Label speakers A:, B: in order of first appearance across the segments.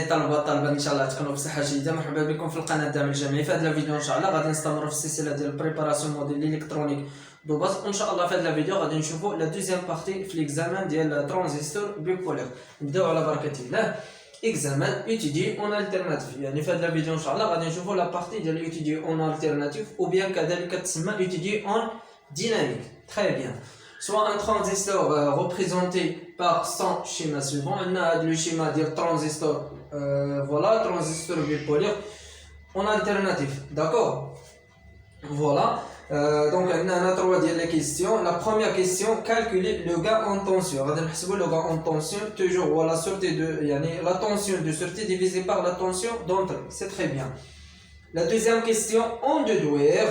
A: طلبة الطلبة ان شاء الله تكونوا بصحة جيدة. مرحبا بكم في القناة دعم الجميع. في هذا الفيديو ان شاء الله غادي نستمروا في السلسلة ديال بريباراسيون موديل الكترونيك دو باز. وان شاء الله في هذا الفيديو غادي نشوفوا لا دوزيام بارتي في ليكزامان ديال ترانزستور بيبولير. نبداو على بركة الله. اكزامان étudier en alternative، يعني في هذا الفيديو ان شاء الله غادي نشوفوا لا بارتي ديال étudier en alternative ou bien كذلك تسمى étudier en dynamique. Très bien. Soit un transistor représenté par son schéma suivant. On a le schéma du transistor, voilà, transistor bipolaire en alternative, d'accord. Voilà, donc on a trois les questions. La première question, calculer le gain en tension. On va le gain en tension, toujours voilà, sortie de, la tension de sortie divisée par la tension d'entrée, c'est très bien. La deuxième question, on déduire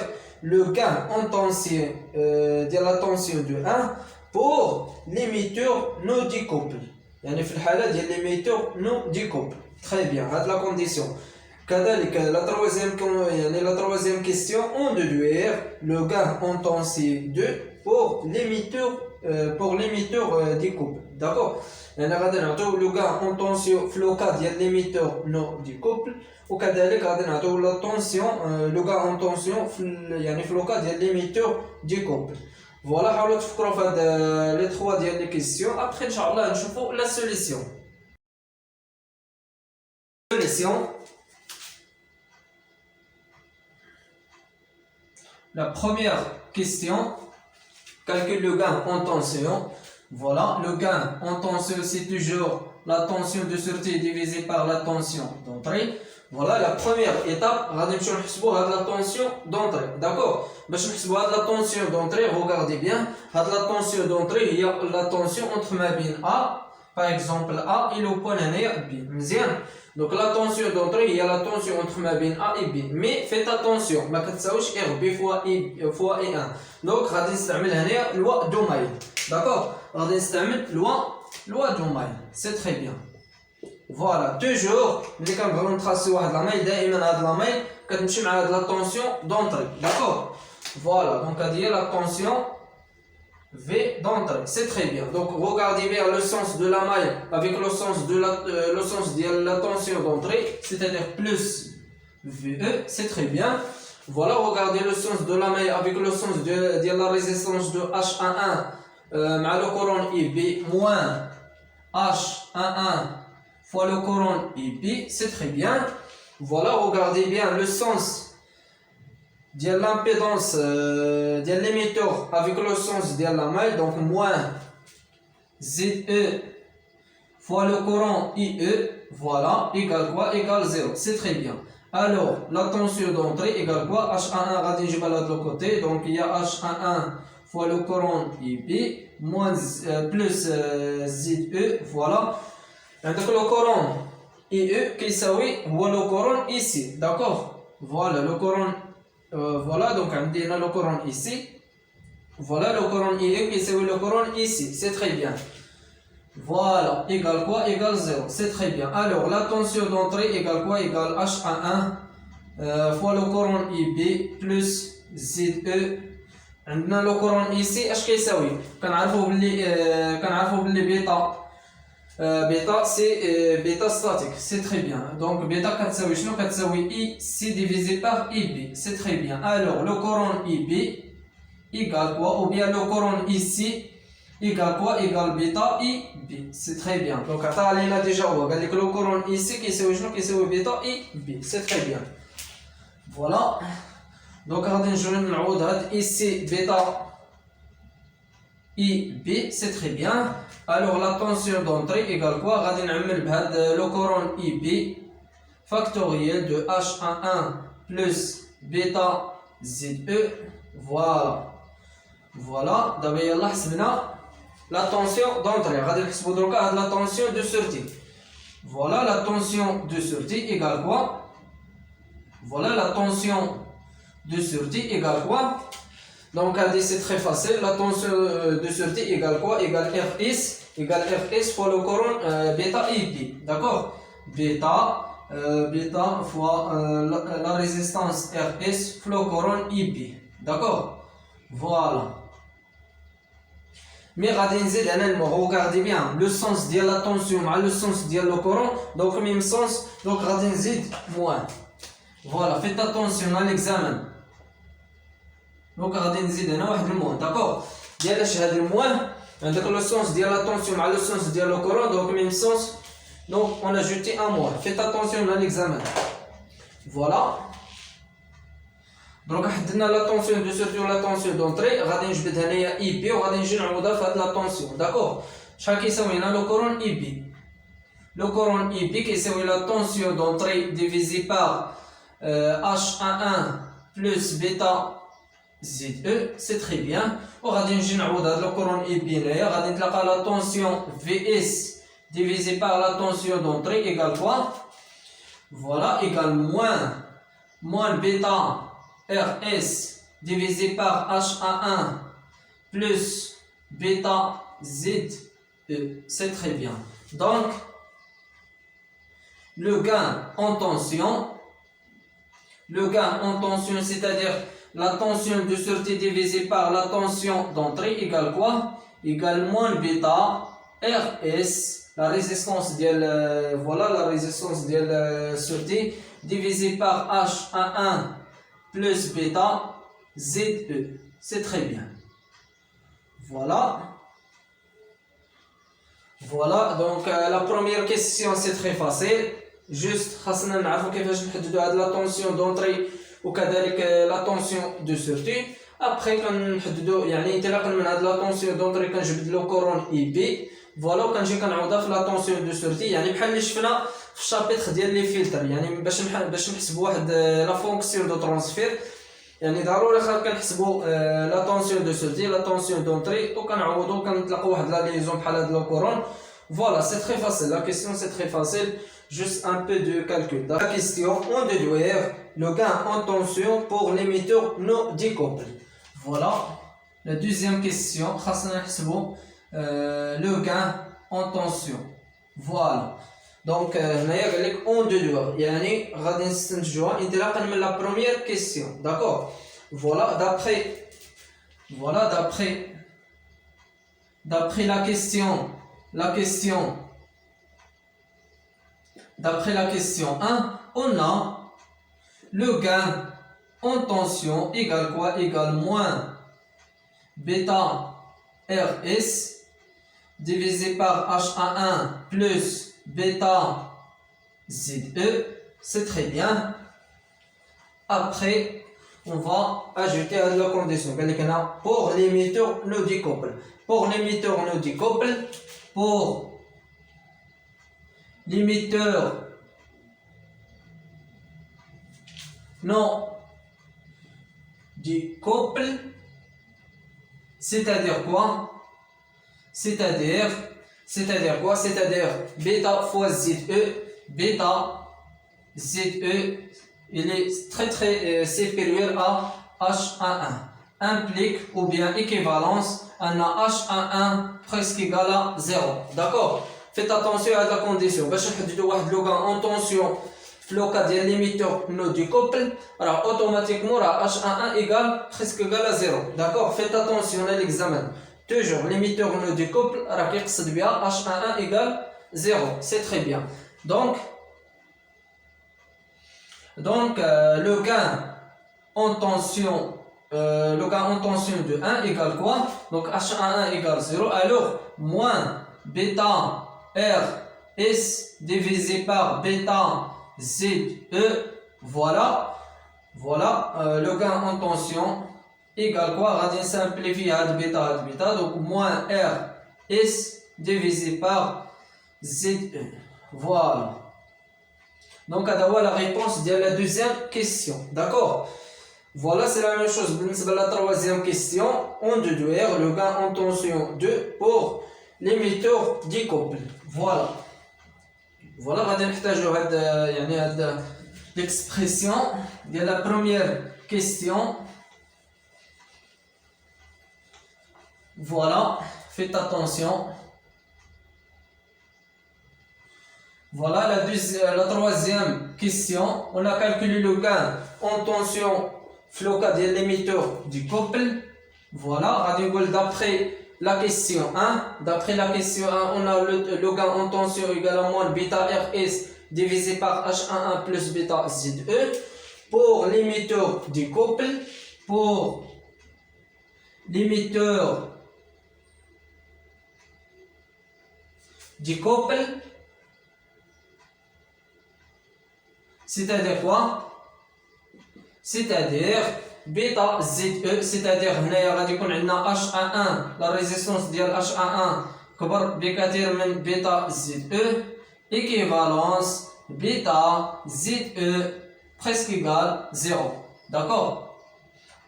A: le gain en tension de la tension de 1 pour l'émetteur non découplé. يعني في الحالة ديال l'émetteur non découplé. Très bien, هاد la condition. كذلك la troisième question, on déduire le gain en tension 2 pour l'émetteur découplé. D'accord. يعني غادي نعطيو le gain en tension في لو كا ديال l'émetteur non découplé. وكذلك غادي نعطيو لا طونسيون لو كا اون طونسيون في لو كا ديال ليميتور ديكوبل. فوالا حاولوا تفكروا في هاد لي 3 ديال لي كيسيون. ابخي ان شاء الله نشوفوا لا سوليسيون. La première question, calcule le gain en tension. Voilà, le gain en tension c'est toujours la tension de sortie divisée par la tension d'entrée. Voilà la première étape. غادي نمشيو نحسبوا هاد لا طونسيون دونطري. داكور. باش نحسبوا هاد لا طونسيون دونطري regardez bien. هاد لا طونسيون دونطري هي لا طونسيون entre ما بين A par exemple A et le point هنايا B. مزيان. Donc la tension d'entrée هي la tension entre ما بين A et B. Mais faites attention ما كتساويش RB fois E1. Donc غادي نستعمل هنايا loi d'Ohmyde. داكور. غادي نستعمل loi d'Ohmyde. C'est très bien. Voilà, toujours, ملي كنبغيو نتراسيو واحد لاميل دائما هاد لاميل كتمشي مع هاد لا طونسيون دونطري. داكور. Voilà, donc هادي هي لا طونسيون V d'entrée, c'est très bien. Donc regardez bien le sens de la maille avec le sens de la tension d'entrée, c'est-à-dire plus VE, c'est très bien. Voilà, regardez le sens de la maille avec le sens de la résistance de H11 مع le courant IB moins H11 fois le courant IB, c'est très bien. Voilà, regardez bien le sens de l'impédance de l'émetteur avec le sens de la maille, donc moins ZE fois le courant IE, voilà, égale quoi? Égale 0, c'est très bien. Alors, la tension d'entrée égale quoi? H11 غادي نجيبها لهاد لو كوتي، donc il y a H11 fois le courant IB moins plus ZE, voilà. عندك le courant IE كيساوي هو le courant ici, d'accord. Voilà le courant. Voilà, donc on a le courant ici. Voilà le courant IE qui est le courant ici. C'est très bien. Voilà, égale quoi? Égale 0. C'est très bien. Alors, la tension d'entrée égale quoi? Égale H11 fois le courant IB plus ZE. On a le courant ici. H qui est كنعرفوا باللي bêta c'est bêta statique, c'est très bien. Donc bêta كتساوي شنو؟ كتساوي IC divisé par IB, c'est très bien. Alors le courant IB égale quoi? Ou bien le courant ici égale quoi? Égale bêta IB, c'est très bien. Donc عطا علينا déjà هو قال لك le courant ici كيساوي شنو؟ كيساوي بيتا IB, c'est très bien. Voilà. Donc غادي نجيو نعوض هاد ici bêta IB, c'est très bien. Alors la tension d'entrée égale quoi? غادي نعمل بهاد le courant IB factoriel de H11 plus bêta ZE. Voilà. دابا يلا حسبنا la tension d'entrée. غادي نحسبو دروكا هاد la tension de sortie. Voilà la tension de sortie égale quoi? Voilà la tension de sortie égale quoi? Donc c'est très facile, la tension de sortie égale quoi? Égale RS fois le courant bêta IB, d'accord. Bêta fois la résistance RS fois le courant IB, d'accord. Voilà. mais غادي نزيد هنا المو. regardez bien le sens ديال la tension مع le sens ديال le courant donc même sens donc غادي نزيد moins. Voilà, faites attention à l'examen. Donc غادي نزيد هنا واحد الموان. d'accord. ديال اش هاد الموان عندك le sens ديال la tension مع le sens ديال le courant donc même sens. Donc on a ajouté un moins. Faites attention à l'examen. Voilà. Donc حددنا la tension de sortie و la tension d'entrée. غادي نجبد هنايا اي بي وغادي نجي نعوضها في هاد la tension. d'accord. شحال كيساوي هنا le courant اي بي. Le courant اي بي كيساوي la tension d'entrée divisé par H11 plus bêta ZE. C'est très bien. وغادي نجي نعوض هاد le courant اي بي هنايا. غادي نتلاقى la tension VS divisé par la tension d'entrée égale quoi? Voilà, égale moins bêta RS divisé par H11 plus bêta ZE. C'est très bien. Donc, le gain en tension, c'est-à-dire la tension de sortie divisée par la tension d'entrée égale quoi? Égale moins bêta RS, la résistance voilà la résistance de la sortie divisée par H11 plus bêta ZE. C'est très bien. Voilà. Voilà, donc la première question c'est très facile. Juste خاصنا نعرفوا كيفاش نحددوا هاد la tension d'entrée وكذلك la tension de sortie. Après كنحددوا يعني انطلاقا من هاد la tension d'entrée كنجبد لو كورون اي بي. فوالا وكنجي كنعوضها في la tension de sortie. يعني بحال اللي شفنا في الشابيتر ديال لي فلتر. يعني باش نحسبوا واحد لا فونكسيون دو ترانسفير. يعني ضروري كنحسبوا لا tension de sortie la tension d'entrée وكنعوضوا كنطلقوا واحد لا ليزون بحال هاد لو كورون. Voilà, c'est très facile. La question c'est très facile. Juste un peu de calcul. La question, on déduire le gain en tension pour l'émetteur non découplé. Voilà. La deuxième question, le gain en tension. Voilà. Donc, on déduire. يعني غادي نستنتجوها انطلاقا من la première question. D'accord. Voilà, d'après la question. D'après la question 1, on a le gain en tension égale quoi? Égale moins bêta RS divisé par H11 plus bêta ZE. C'est très bien. Après, on va ajouter à la condition pour l'émetteur non découplé. Pour l'émetteur non découplé, pour l'émetteur non découplé, c'est-à-dire quoi? C'est-à-dire quoi? C'est-à-dire bêta fois ZE. Bêta ZE, il est très supérieur à H11. Implique ou bien équivalence à H11 presque égal à 0. D'accord? Faites attention à la condition. باش نحددوا واحد لو غان en tension في لو كا ديال l'émetteur non découplé راه automatiquement راه H11 égal presque égal à 0. D'accord? Faites attention à l'examen. Toujours l'émetteur non découplé راه كيقصد بها H11 égal 0. C'est très bien. Donc le gain en tension de 1 égale quoi? Donc H11 égale 0. Alors moins bêta RS divisé par bêta ZE. Voilà. Le gain en tension égale quoi? غادي نسامبليفي هاد بيتا donc moins RS divisé par ZE. Voilà. Donc هذا هو la réponse de la deuxième question. D'accord? Voilà, c'est la même chose pour la troisième question. On déduire le gain en tension 2 pour l'émetteur découplé. Voilà. غادي نحتاجوا هاد l'expression de la première question. Voilà, faites attention. Voilà la troisième question. On a calculé le gain en tension في لو كا ديال l'émetteur découplé. Voilà, غادي نقول d'après la question 1. D'après la question 1, on a le gain en tension égal à moins bêta RS divisé par H11 plus bêta ZE. Pour l'émetteur du couple, pour l'émetteur du couple, c'est-à-dire quoi? C'est-à-dire bêta ZE, c'est-à-dire هنايا غادي يكون عندنا H11 la résistance ديال H11 كبر بكثير من بيتا ZE équivalence bêta ZE presque égal 0. D'accord?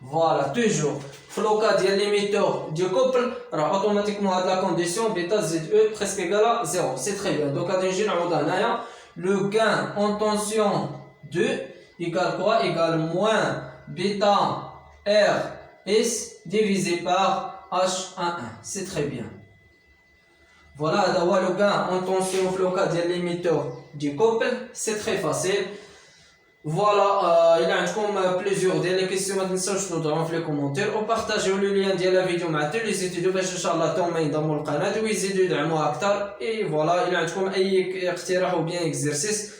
A: Voilà, toujours. Le cas de l'émetteur du couple, automatiquement la condition bêta ZE presque égal à 0. C'est très bien. Donc, le gain en tension 2 égale quoi? Égale moins bêta RS divisé par H11. C'est très bien. Voilà, d'avoir le gain en tension au cas de l'émetteur du couple, c'est très facile. Voilà, il y a plusieurs des questions, ما تنساوش تضعوا في les commentaires وبارطاجيو لو لين ديال لا فيديو مع tous les étudiants باش ان شاء الله توما ينضموا للقناه ويزيدوا يدعموها اكثر. اي فوالا، الى عندكم اي اقتراح او بيان اكزرسيس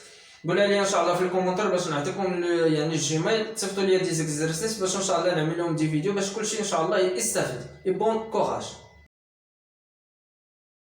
A: قولها لي ان شاء الله في الكومنتير باش نعطيكم يعني الجيميل، تصيفطوا لي دي زيكزرسيس باش ان شاء الله نعمل لهم دي فيديو باش كلشي ان شاء الله يستافد. اي بون كوراج.